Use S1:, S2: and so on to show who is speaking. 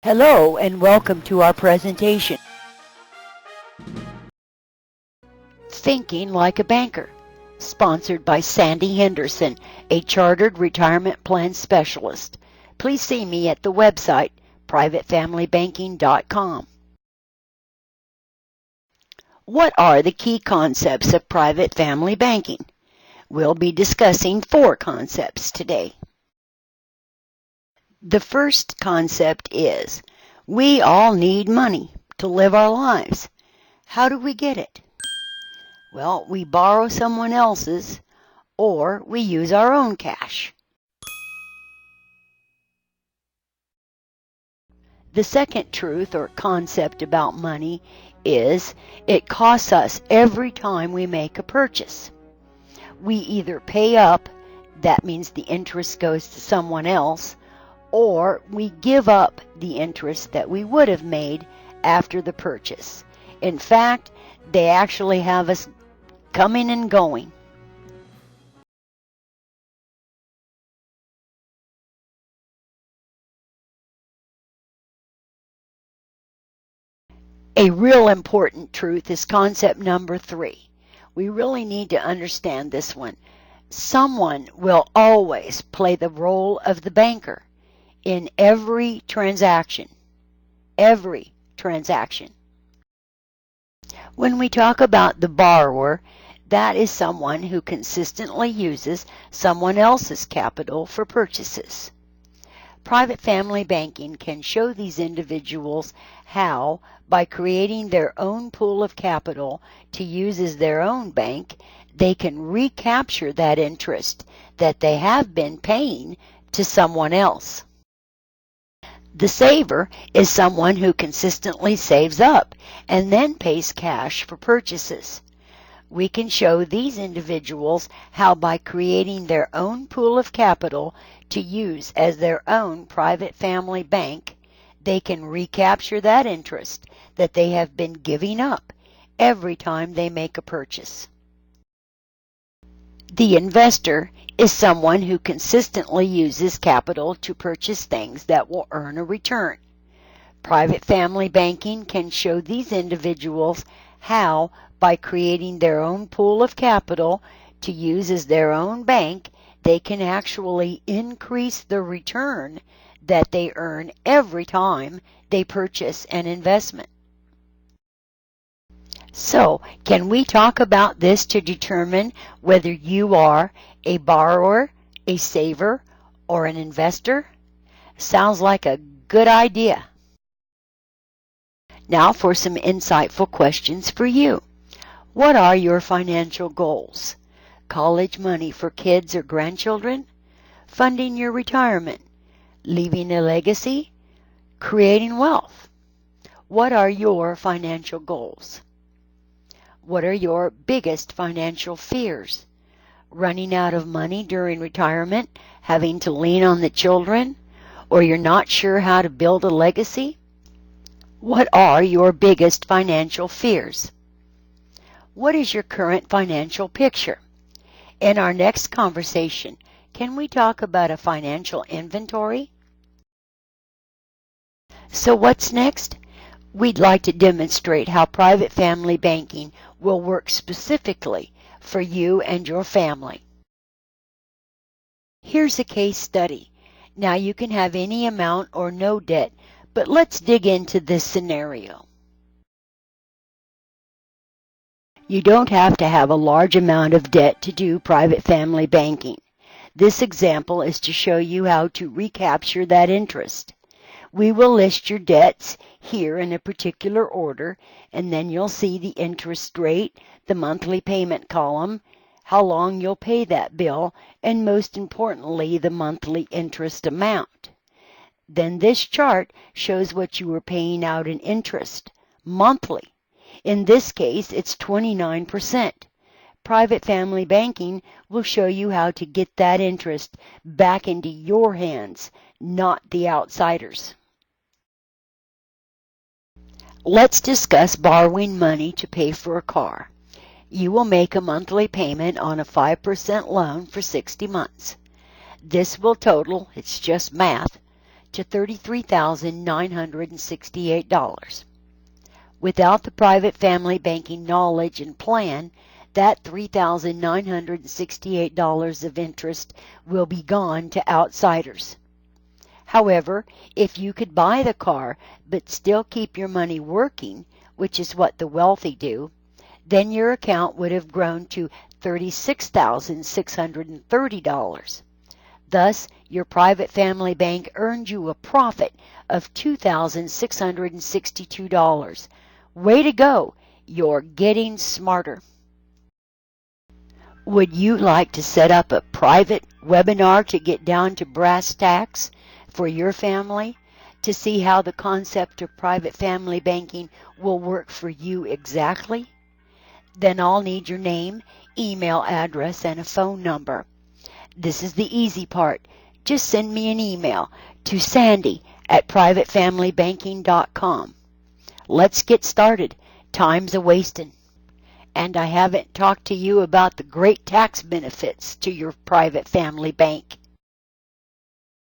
S1: Hello and welcome to our presentation, Thinking Like a Banker, sponsored by Sandy Henderson, a chartered retirement plan specialist. Please see me at the website privatefamilybanking.com. What are the key concepts of private family banking? We'll be discussing 4 concepts today. The first concept is, we all need money to live our lives. How do we get it? Well, we borrow someone else's, or we use our own cash. The second truth or concept about money is, it costs us every time we make a purchase. We either pay up, that means the interest goes to someone else, or we give up the interest that we would have made after the purchase. In fact, they actually have us coming and going. A real important truth is concept number 3. We really need to understand this one. Someone will always play the role of the banker in every transaction. Every transaction. When we talk about the borrower, that is someone who consistently uses someone else's capital for purchases. Private family banking can show these individuals how, by creating their own pool of capital to use as their own bank, they can recapture that interest that they have been paying to someone else. The saver is someone who consistently saves up and then pays cash for purchases. We can show these individuals how, by creating their own pool of capital to use as their own private family bank, they can recapture that interest that they have been giving up every time they make a purchase. The investor is someone who consistently uses capital to purchase things that will earn a return. Private family banking can show these individuals how, by creating their own pool of capital to use as their own bank, they can actually increase the return that they earn every time they purchase an investment. So, can we talk about this to determine whether you are a borrower, a saver, or an investor? Sounds like a good idea. Now for some insightful questions for you. What are your financial goals? College money for kids or grandchildren? Funding your retirement? Leaving a legacy? Creating wealth? What are your financial goals? What are your biggest financial fears? Running out of money during retirement, having to lean on the children, or you're not sure how to build a legacy? What are your biggest financial fears? What is your current financial picture? In our next conversation, can we talk about a financial inventory? So what's next? We'd like to demonstrate how private family banking will work specifically for you and your family. Here's a case study. Now you can have any amount or no debt, but let's dig into this scenario. You don't have to have a large amount of debt to do private family banking. This example is to show you how to recapture that interest. We will list your debts here in a particular order, and then you'll see the interest rate, the monthly payment column, how long you'll pay that bill, and most importantly, the monthly interest amount. Then this chart shows what you were paying out in interest monthly. In this case, it's 29%. Private family banking will show you how to get that interest back into your hands, not the outsiders. Let's discuss borrowing money to pay for a car. You will make a monthly payment on a 5% loan for 60 months. This will total, it's just math, to $33,968. Without the private family banking knowledge and plan, that $3,968 of interest will be gone to outsiders. However, if you could buy the car but still keep your money working, which is what the wealthy do, then your account would have grown to $36,630. Thus, your private family bank earned you a profit of $2,662. Way to go! You're getting smarter. Would you like to set up a private webinar to get down to brass tacks for your family to see how the concept of private family banking will work for you exactly? Then I'll need your name, email address, and a phone number. This is the easy part. Just send me an email to sandy@privatefamilybanking.com. Let's get started. Time's a-wasting. And I haven't talked to you about the great tax benefits to your private family bank.